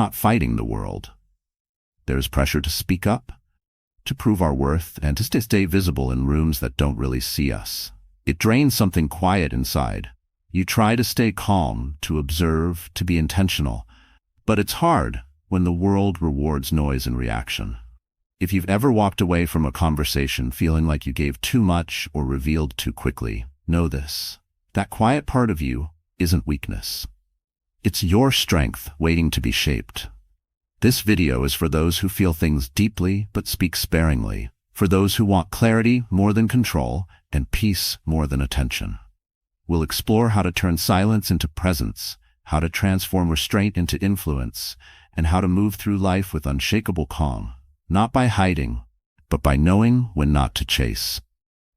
not fighting the world. There's pressure to speak up, to prove our worth, and to stay visible in rooms that don't really see us. It drains something quiet inside. You try to stay calm, to observe, to be intentional. But it's hard when the world rewards noise and reaction. If you've ever walked away from a conversation feeling like you gave too much or revealed too quickly, know this. That quiet part of you isn't weakness. It's your strength waiting to be shaped. This video is for those who feel things deeply but speak sparingly, for those who want clarity more than control and peace more than attention. We'll explore how to turn silence into presence, how to transform restraint into influence, and how to move through life with unshakable calm, not by hiding, but by knowing when not to chase.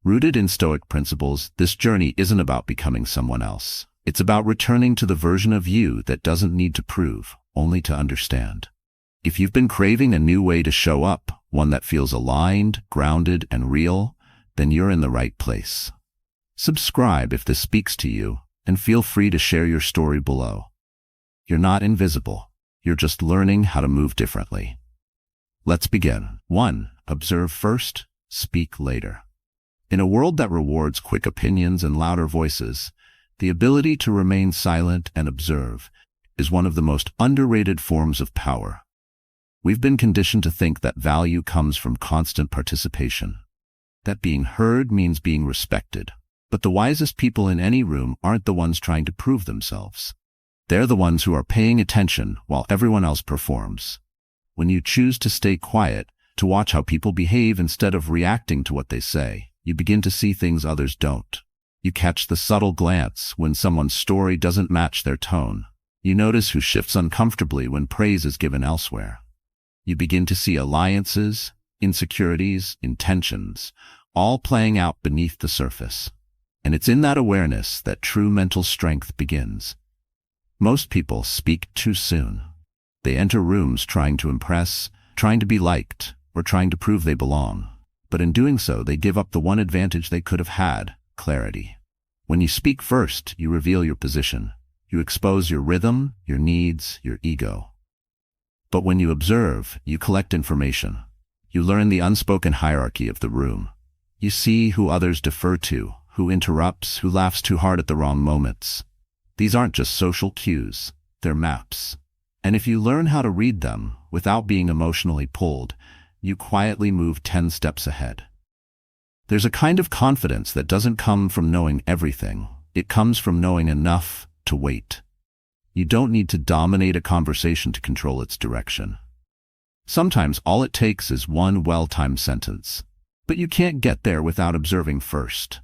Rooted in Stoic principles, this journey isn't about becoming someone else. It's about returning to the version of you that doesn't need to prove, only to understand. If you've been craving a new way to show up, one that feels aligned, grounded, and real, then you're in the right place. Subscribe if this speaks to you, and feel free to share your story below. You're not invisible. You're just learning how to move differently. Let's begin. 1. Observe first, speak later. In a world that rewards quick opinions and louder voices, the ability to remain silent and observe is one of the most underrated forms of power. We've been conditioned to think that value comes from constant participation, that being heard means being respected. But the wisest people in any room aren't the ones trying to prove themselves. They're the ones who are paying attention while everyone else performs. When you choose to stay quiet, to watch how people behave instead of reacting to what they say, you begin to see things others don't. You catch the subtle glance when someone's story doesn't match their tone. You notice who shifts uncomfortably when praise is given elsewhere. You begin to see alliances, insecurities, intentions, all playing out beneath the surface. And it's in that awareness that true mental strength begins. Most people speak too soon. They enter rooms trying to impress, trying to be liked, or trying to prove they belong. But in doing so, they give up the one advantage they could have had: clarity. When you speak first, you reveal your position. You expose your rhythm, your needs, your ego. But when you observe, you collect information. You learn the unspoken hierarchy of the room. You see who others defer to, who interrupts, who laughs too hard at the wrong moments. These aren't just social cues, they're maps. And if you learn how to read them without being emotionally pulled, you quietly move 10 steps ahead. There's a kind of confidence that doesn't come from knowing everything. It comes from knowing enough to wait. You don't need to dominate a conversation to control its direction. Sometimes all it takes is one well-timed sentence. But you can't get there without observing first.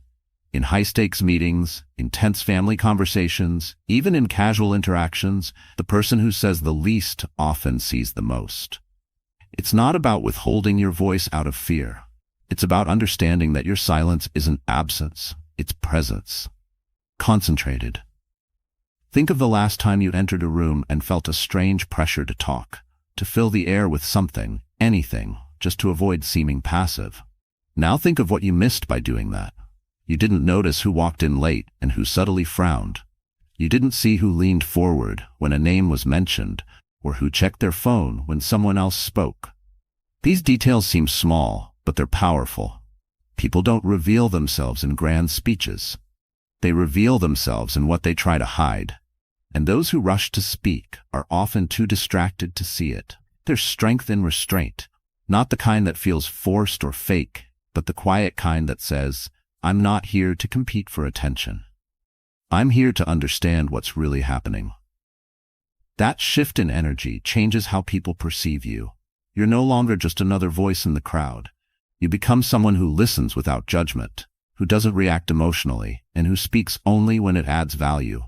In high-stakes meetings, intense family conversations, even in casual interactions, the person who says the least often sees the most. It's not about withholding your voice out of fear. It's about understanding that your silence isn't absence, it's presence. Concentrated. Think of the last time you entered a room and felt a strange pressure to talk, to fill the air with something, anything, just to avoid seeming passive. Now think of what you missed by doing that. You didn't notice who walked in late and who subtly frowned. You didn't see who leaned forward when a name was mentioned, or who checked their phone when someone else spoke. These details seem small, but they're powerful. People don't reveal themselves in grand speeches. They reveal themselves in what they try to hide. And those who rush to speak are often too distracted to see it. There's strength in restraint, not the kind that feels forced or fake, but the quiet kind that says, I'm not here to compete for attention. I'm here to understand what's really happening. That shift in energy changes how people perceive you. You're no longer just another voice in the crowd. You become someone who listens without judgment, who doesn't react emotionally, and who speaks only when it adds value.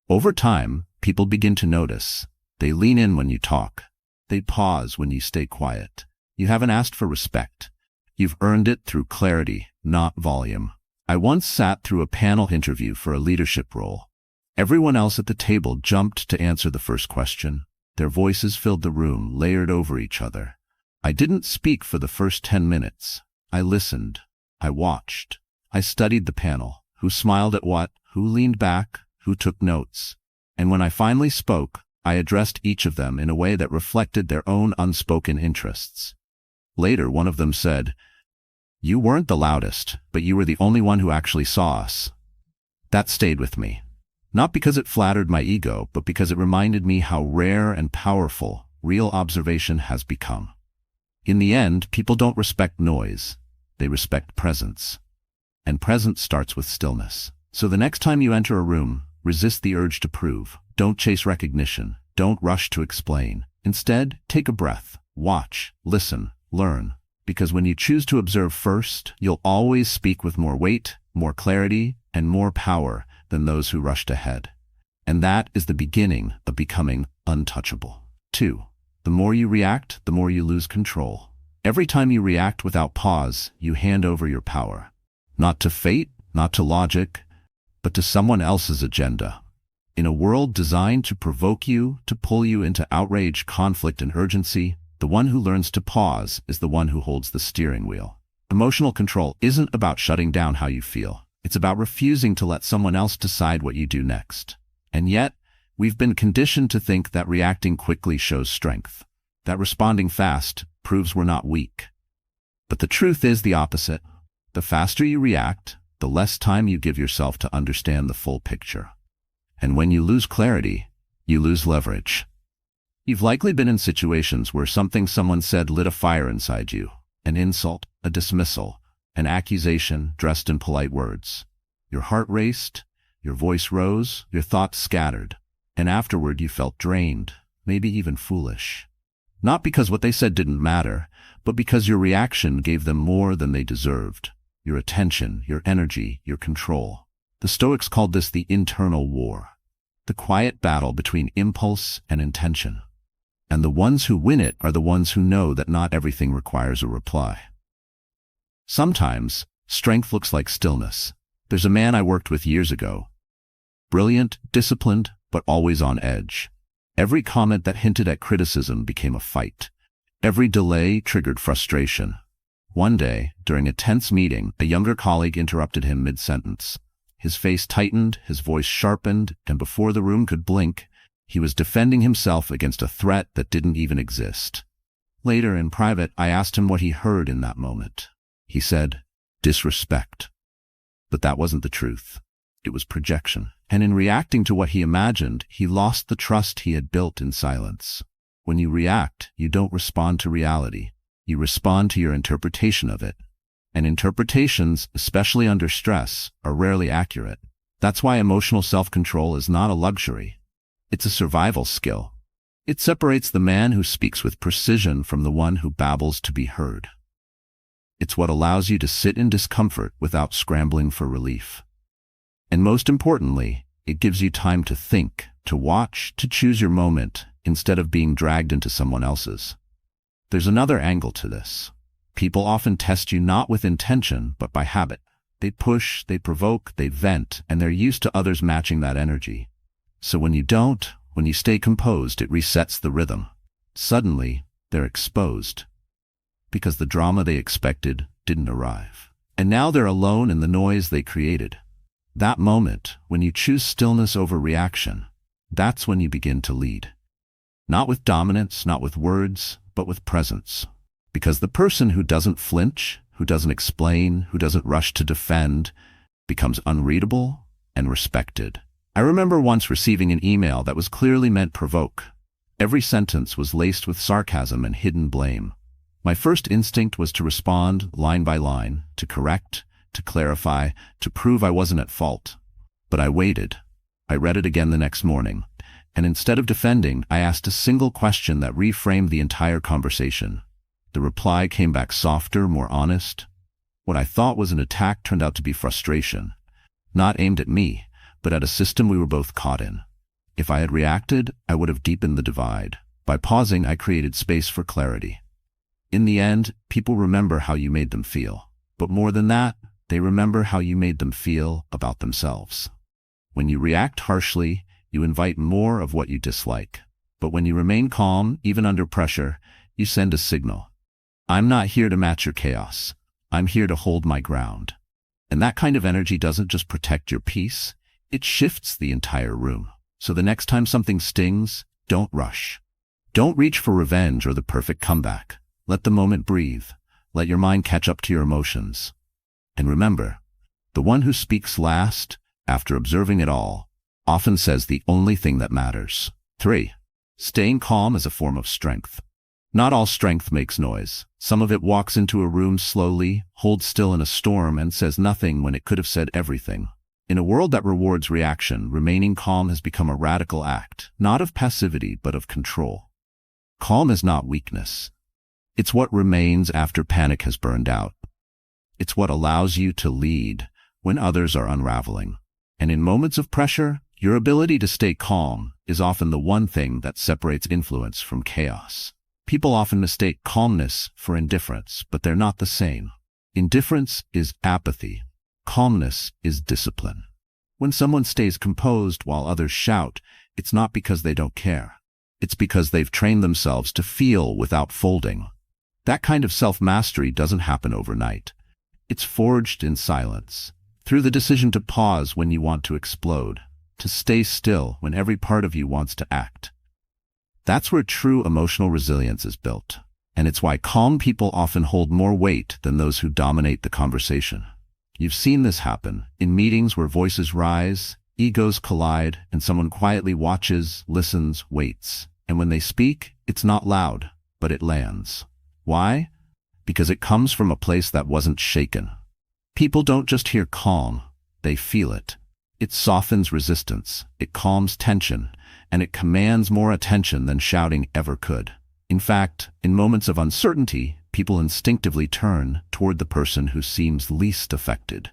Over time, people begin to notice. They lean in when you talk. They pause when you stay quiet. You haven't asked for respect. You've earned it through clarity, not volume. I once sat through a panel interview for a leadership role. Everyone else at the table jumped to answer the first question. Their voices filled the room, layered over each other. I didn't speak for the first 10 minutes. I listened. I watched. I studied the panel. Who smiled at what? Who leaned back? Who took notes? And when I finally spoke, I addressed each of them in a way that reflected their own unspoken interests. Later, one of them said, "You weren't the loudest, but you were the only one who actually saw us." That stayed with me. Not because it flattered my ego, but because it reminded me how rare and powerful real observation has become. In the end, people don't respect noise. They respect presence. And presence starts with stillness. So the next time you enter a room, resist the urge to prove. Don't chase recognition. Don't rush to explain. Instead, take a breath. Watch, listen, learn. Because when you choose to observe first, you'll always speak with more weight, more clarity, and more power than those who rushed ahead. And that is the beginning of becoming untouchable. 2. The more you react, the more you lose control. Every time you react without pause, you hand over your power. Not to fate, not to logic, but to someone else's agenda. In a world designed to provoke you, to pull you into outrage, conflict, and urgency, the one who learns to pause is the one who holds the steering wheel. Emotional control isn't about shutting down how you feel. It's about refusing to let someone else decide what you do next. And yet, we've been conditioned to think that reacting quickly shows strength, that responding fast proves we're not weak. But the truth is the opposite. The faster you react, the less time you give yourself to understand the full picture. And when you lose clarity, you lose leverage. You've likely been in situations where something someone said lit a fire inside you. An insult, a dismissal, an accusation dressed in polite words. Your heart raced, your voice rose, your thoughts scattered, and afterward you felt drained, maybe even foolish. Not because what they said didn't matter, but because your reaction gave them more than they deserved. Your attention, your energy, your control. The Stoics called this the internal war, the quiet battle between impulse and intention. And the ones who win it are the ones who know that not everything requires a reply. Sometimes, strength looks like stillness. There's a man I worked with years ago. Brilliant, disciplined, but always on edge. Every comment that hinted at criticism became a fight. Every delay triggered frustration. One day, during a tense meeting, a younger colleague interrupted him mid-sentence. His face tightened, his voice sharpened, and before the room could blink, he was defending himself against a threat that didn't even exist. Later, in private, I asked him what he heard in that moment. He said, "Disrespect." But that wasn't the truth. It was projection. And in reacting to what he imagined, he lost the trust he had built in silence. When you react, you don't respond to reality. You respond to your interpretation of it. And interpretations, especially under stress, are rarely accurate. That's why emotional self-control is not a luxury. It's a survival skill. It separates the man who speaks with precision from the one who babbles to be heard. It's what allows you to sit in discomfort without scrambling for relief. And most importantly, it gives you time to think, to watch, to choose your moment, instead of being dragged into someone else's. There's another angle to this. People often test you not with intention, but by habit. They push, they provoke, they vent, and they're used to others matching that energy. So when you stay composed, it resets the rhythm. Suddenly, they're exposed. Because the drama they expected didn't arrive. And now they're alone in the noise they created. That moment, when you choose stillness over reaction, that's when you begin to lead. Not with dominance, not with words, but with presence. Because the person who doesn't flinch, who doesn't explain, who doesn't rush to defend, becomes unreadable and respected. I remember once receiving an email that was clearly meant to provoke. Every sentence was laced with sarcasm and hidden blame. My first instinct was to respond line by line, to correct, to clarify, to prove I wasn't at fault. But I waited. I read it again the next morning, and instead of defending, I asked a single question that reframed the entire conversation. The reply came back softer, more honest. What I thought was an attack turned out to be frustration, not aimed at me, but at a system we were both caught in. If I had reacted, I would have deepened the divide. By pausing, I created space for clarity. In the end, people remember how you made them feel. But more than that, they remember how you made them feel about themselves. When you react harshly, you invite more of what you dislike. But when you remain calm, even under pressure, you send a signal. I'm not here to match your chaos. I'm here to hold my ground. And that kind of energy doesn't just protect your peace, it shifts the entire room. So the next time something stings, Don't rush. Don't reach for revenge or the perfect comeback. Let the moment breathe. Let your mind catch up to your emotions. And remember, the one who speaks last, after observing it all, often says the only thing that matters. 3. Staying calm is a form of strength. Not all strength makes noise. Some of it walks into a room slowly, holds still in a storm, and says nothing when it could have said everything. In a world that rewards reaction, remaining calm has become a radical act, not of passivity but of control. Calm is not weakness. It's what remains after panic has burned out. It's what allows you to lead when others are unraveling. And in moments of pressure, your ability to stay calm is often the one thing that separates influence from chaos. People often mistake calmness for indifference, but they're not the same. Indifference is apathy. Calmness is discipline. When someone stays composed while others shout, it's not because they don't care. It's because they've trained themselves to feel without folding. That kind of self-mastery doesn't happen overnight. It's forged in silence, through the decision to pause when you want to explode, to stay still when every part of you wants to act. That's where true emotional resilience is built, and it's why calm people often hold more weight than those who dominate the conversation. You've seen this happen in meetings where voices rise, egos collide, and someone quietly watches, listens, waits. And when they speak, it's not loud, but it lands. Why? Because it comes from a place that wasn't shaken. People don't just hear calm, they feel it. It softens resistance, it calms tension, and it commands more attention than shouting ever could. In fact, in moments of uncertainty, people instinctively turn toward the person who seems least affected.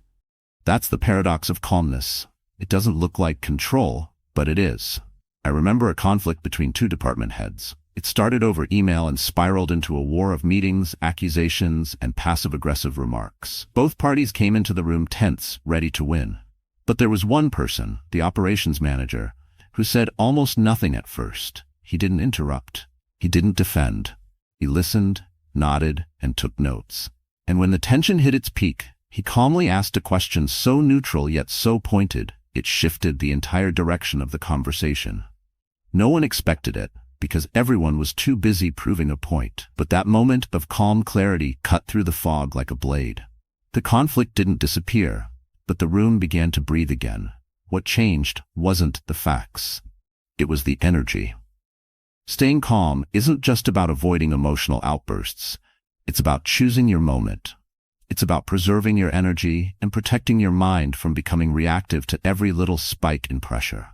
That's the paradox of calmness. It doesn't look like control, but it is. I remember a conflict between two department heads. It started over email and spiraled into a war of meetings, accusations, and passive-aggressive remarks. Both parties came into the room tense, ready to win. But there was one person, the operations manager, who said almost nothing at first. He didn't interrupt. He didn't defend. He listened, nodded, and took notes. And when the tension hit its peak, he calmly asked a question so neutral yet so pointed, it shifted the entire direction of the conversation. No one expected it, because everyone was too busy proving a point. But that moment of calm clarity cut through the fog like a blade. The conflict didn't disappear, but the room began to breathe again. What changed wasn't the facts. It was the energy. Staying calm isn't just about avoiding emotional outbursts. It's about choosing your moment. It's about preserving your energy and protecting your mind from becoming reactive to every little spike in pressure.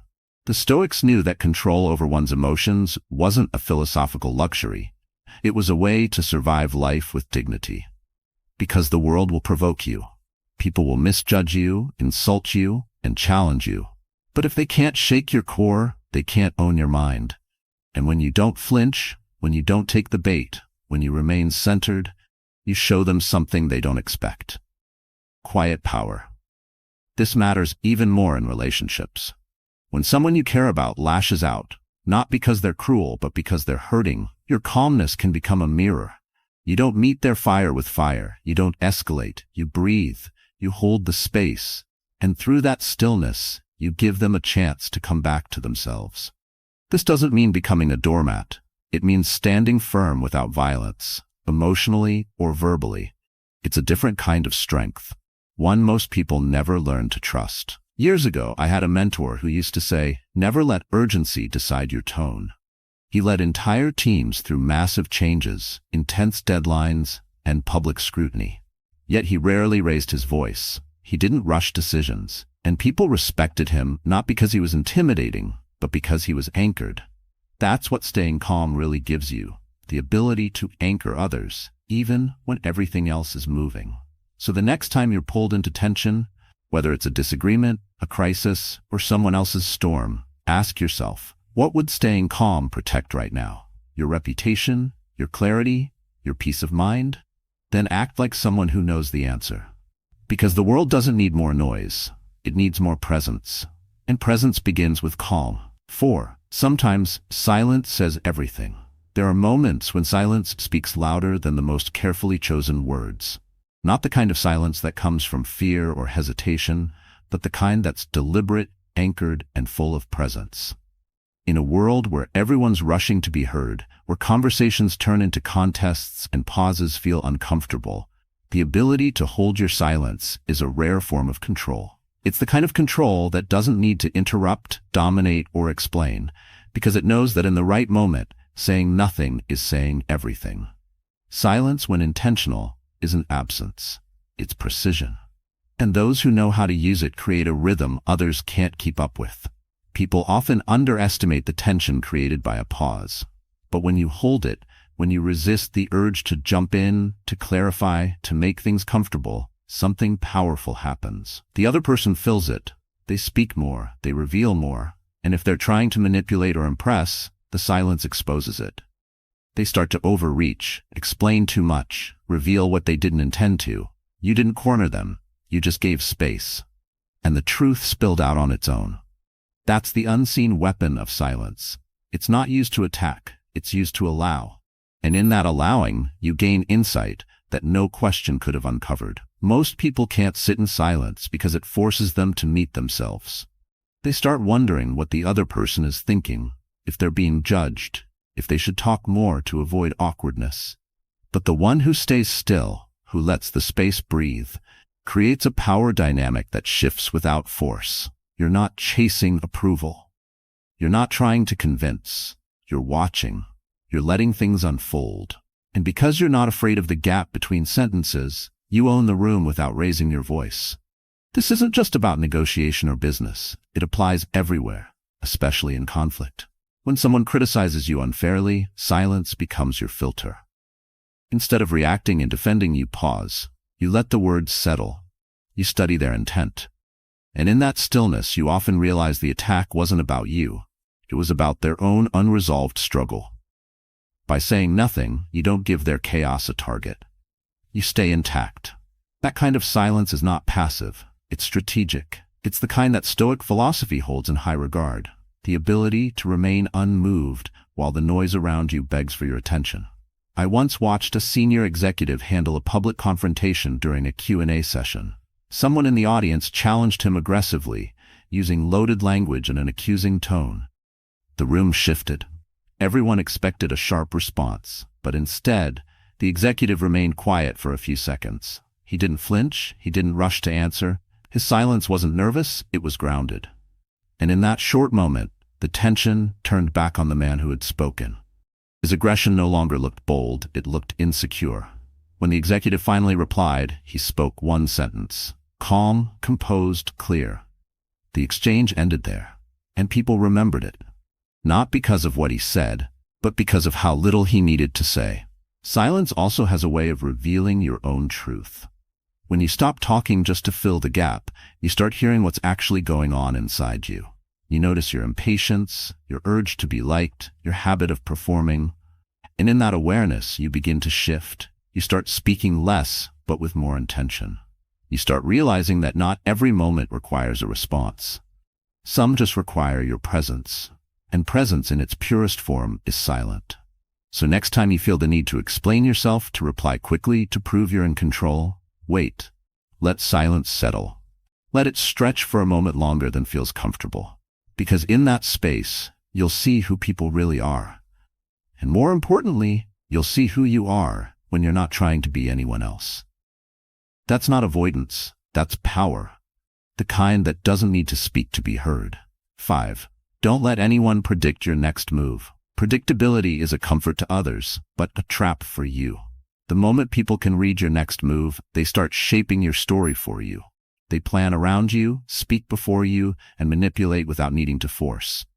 The Stoics knew that control over one's emotions wasn't a philosophical luxury. It was a way to survive life with dignity. Because the world will provoke you. People will misjudge you, insult you, and challenge you. But if they can't shake your core, they can't own your mind. And when you don't flinch, when you don't take the bait, when you remain centered, you show them something they don't expect. Quiet power. This matters even more in relationships. When someone you care about lashes out, not because they're cruel, but because they're hurting, your calmness can become a mirror. You don't meet their fire with fire. You don't escalate. You breathe. You hold the space. And through that stillness, you give them a chance to come back to themselves. This doesn't mean becoming a doormat. It means standing firm without violence, emotionally or verbally. It's a different kind of strength, one most people never learn to trust. Years ago, I had a mentor who used to say, never let urgency decide your tone. He led entire teams through massive changes, intense deadlines, and public scrutiny. Yet he rarely raised his voice. He didn't rush decisions, and people respected him not because he was intimidating, but because he was anchored. That's what staying calm really gives you, the ability to anchor others, even when everything else is moving. So the next time you're pulled into tension, whether it's a disagreement, a crisis, or someone else's storm, ask yourself, what would staying calm protect right now? Your reputation, your clarity, your peace of mind? Then act like someone who knows the answer. Because the world doesn't need more noise, it needs more presence. And presence begins with calm. 4. Sometimes silence says everything. There are moments when silence speaks louder than the most carefully chosen words. Not the kind of silence that comes from fear or hesitation, but the kind that's deliberate, anchored, and full of presence. In a world where everyone's rushing to be heard, where conversations turn into contests and pauses feel uncomfortable, the ability to hold your silence is a rare form of control. It's the kind of control that doesn't need to interrupt, dominate, or explain, because it knows that in the right moment, saying nothing is saying everything. Silence, when intentional, isn't absence. It's precision. And those who know how to use it create a rhythm others can't keep up with. People often underestimate the tension created by a pause. But when you hold it, when you resist the urge to jump in, to clarify, to make things comfortable, something powerful happens. The other person fills it. They speak more, they reveal more, and if they're trying to manipulate or impress, the silence exposes it. They start to overreach, explain too much, reveal what they didn't intend to. You didn't corner them, you just gave space. And the truth spilled out on its own. That's the unseen weapon of silence. It's not used to attack, it's used to allow. And in that allowing, you gain insight that no question could have uncovered. Most people can't sit in silence because it forces them to meet themselves. They start wondering what the other person is thinking, if they're being judged, if they should talk more to avoid awkwardness. But the one who stays still, who lets the space breathe, creates a power dynamic that shifts without force. You're not chasing approval. You're not trying to convince. You're watching. You're letting things unfold. And because you're not afraid of the gap between sentences, you own the room without raising your voice. This isn't just about negotiation or business. It applies everywhere, especially in conflict. When someone criticizes you unfairly, silence becomes your filter. Instead of reacting and defending, you pause. You let the words settle. You study their intent. And in that stillness, you often realize the attack wasn't about you. It was about their own unresolved struggle. By saying nothing, you don't give their chaos a target. You stay intact. That kind of silence is not passive. It's strategic. It's the kind that Stoic philosophy holds in high regard. The ability to remain unmoved while the noise around you begs for your attention. I once watched a senior executive handle a public confrontation during a Q&A session. Someone in the audience challenged him aggressively, using loaded language and an accusing tone. The room shifted. Everyone expected a sharp response, but instead, the executive remained quiet for a few seconds. He didn't flinch, he didn't rush to answer. His silence wasn't nervous, it was grounded. And in that short moment, the tension turned back on the man who had spoken. His aggression no longer looked bold, it looked insecure. When the executive finally replied, he spoke one sentence. Calm, composed, clear. The exchange ended there, and people remembered it. Not because of what he said, but because of how little he needed to say. Silence also has a way of revealing your own truth. When you stop talking just to fill the gap, you start hearing what's actually going on inside you. You notice your impatience, your urge to be liked, your habit of performing. And in that awareness, you begin to shift. You start speaking less, but with more intention. You start realizing that not every moment requires a response. Some just require your presence. And presence in its purest form is silent. So next time you feel the need to explain yourself, to reply quickly, to prove you're in control, wait. Let silence settle. Let it stretch for a moment longer than feels comfortable. Because in that space, you'll see who people really are. And more importantly, you'll see who you are when you're not trying to be anyone else. That's not avoidance, that's power. The kind that doesn't need to speak to be heard. 5. Don't let anyone predict your next move. Predictability is a comfort to others, but a trap for you. The moment people can read your next move, they start shaping your story for you. They plan around you, speak before you, and manipulate without needing to force.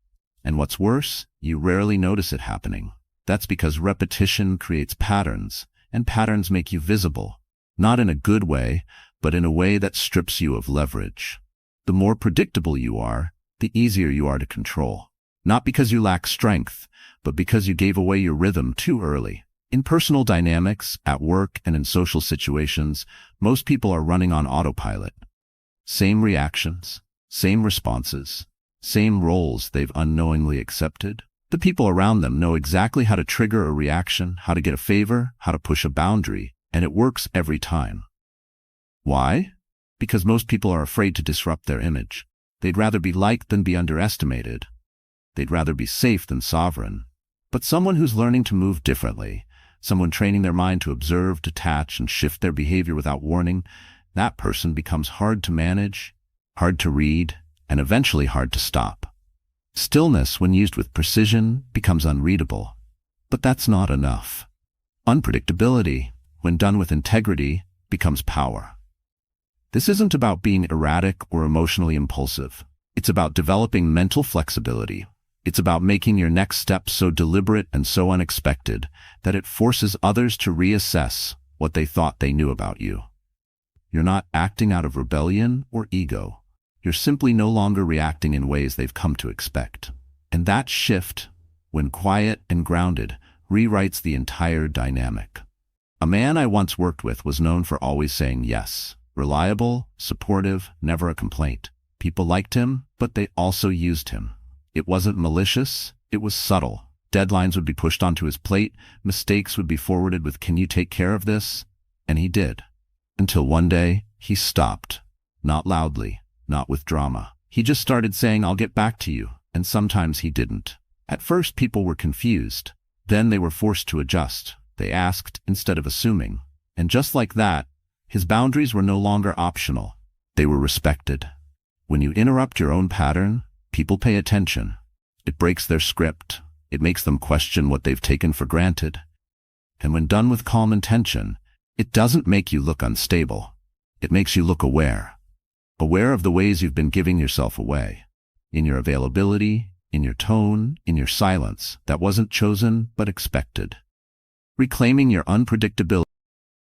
And what's worse, you rarely notice it happening. That's because repetition creates patterns, and patterns make you visible. Not in a good way, but in a way that strips you of leverage. The more predictable you are, the easier you are to control. Not because you lack strength, but because you gave away your rhythm too early. In personal dynamics, at work, and in social situations, most people are running on autopilot. Same reactions, same responses, same roles they've unknowingly accepted. The people around them know exactly how to trigger a reaction, how to get a favor, how to push a boundary, and it works every time. Why? Because most people are afraid to disrupt their image. They'd rather be liked than be underestimated. They'd rather be safe than sovereign. But someone who's learning to move differently, someone training their mind to observe, detach, and shift their behavior without warning, that person becomes hard to manage, hard to read, and eventually hard to stop. Stillness, when used with precision, becomes unreadable. But that's not enough. Unpredictability, when done with integrity, becomes power. This isn't about being erratic or emotionally impulsive. It's about developing mental flexibility. It's about making your next step so deliberate and so unexpected that it forces others to reassess what they thought they knew about you. You're not acting out of rebellion or ego. You're simply no longer reacting in ways they've come to expect. And that shift, when quiet and grounded, rewrites the entire dynamic. A man I once worked with was known for always saying yes. Reliable, supportive, never a complaint. People liked him, but they also used him. It wasn't malicious, it was subtle. Deadlines would be pushed onto his plate, mistakes would be forwarded with, "Can you take care of this?" And he did. Until one day, he stopped. Not loudly, not with drama. He just started saying, "I'll get back to you," and sometimes he didn't. At first, people were confused. Then they were forced to adjust. They asked instead of assuming. And just like that, his boundaries were no longer optional. They were respected. When you interrupt your own pattern, people pay attention. It breaks their script. It makes them question what they've taken for granted. And when done with calm intention, it doesn't make you look unstable. It makes you look aware. Aware of the ways you've been giving yourself away. In your availability, in your tone, in your silence that wasn't chosen but expected. Reclaiming your unpredictability